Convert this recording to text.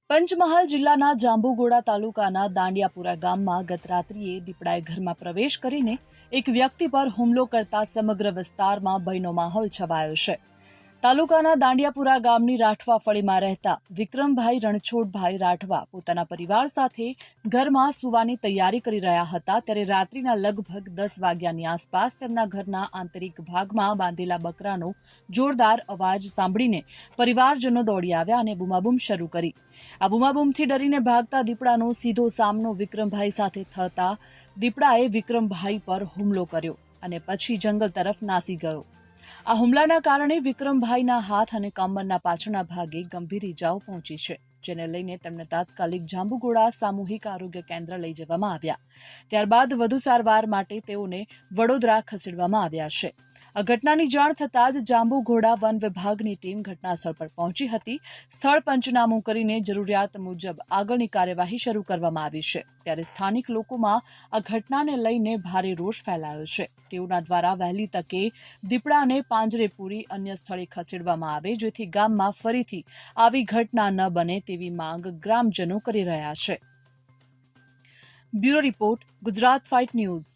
પંચમહાલ જિલ્લાના જાંબુઘોડા તાલુકાના દાંડિયાપુરા ગામમાં ગત રાત્રિએ દીપડાએ ઘરમાં પ્રવેશ કરીને એક વ્યક્તિ પર હુમલો કરતા સમગ્ર વિસ્તારમાં ભયનો માહોલ છવાયો છે. તાલુકાના દાંડિયાપુરા ગામની રાઠવા ફળીમાં રહેતા વિક્રમભાઈ રણછોડભાઈ રાઠવા પોતાના પરિવાર સાથે ઘરમાં સૂવાની તૈયારી કરી રહ્યા હતા ત્યારે રાત્રિના લગભગ 10 વાગ્યાની આસપાસ તેમના ઘરના આંતરિક ભાગમાં બાંધેલા બકરાનો જોરદાર અવાજ સાંભળીને પરિવારજનો દોડી આવ્યા અને બૂમાબૂમ શરૂ કરી. આ બૂમાબૂમથી ડરીને ભાગતા દીપડાનો સીધો સામનો વિક્રમભાઈ સાથે થતા દીપડાએ વિક્રમભાઈ પર હુમલો કર્યો અને પછી જંગલ તરફ નાસી ગયો. આ હુમલાના કારણે વિક્રમભાઈના હાથ અને કમરના પાછળના ભાગે ગંભીર ઇજાઓ પહોંચી છે, જેને લઈને તેમને તાત્કાલિક જાંબુઘોડા સામૂહિક આરોગ્ય કેન્દ્ર લઈ જવામાં આવ્યા. ત્યારબાદ વધુ સારવાર માટે તેઓને વડોદરા ખસેડવામાં આવ્યા છે. આ ઘટનાની જાણ થતાં જ જાંબુઘોડા વન વિભાગની ટીમ ઘટનાસ્થળ પર પહોંચી હતી. સ્થળ પંચનામું કરીને જરૂરિયાત મુજબ આગળની કાર્યવાહી શરૂ કરવામાં આવી છે. ત્યારે સ્થાનિક લોકોમાં આ ઘટનાને લઈને ભારે રોષ ફેલાયો છે. તેઓના દ્વારા વહેલી તકે દીપડાને પાંજરે પૂરી અન્ય સ્થળે ખસેડવામાં આવે, જેથી ગામમાં ફરીથી આવી ઘટના ન બને તેવી માંગ ગ્રામજનો કરી રહ્યા છે. Bureau report, Gujarat fight news.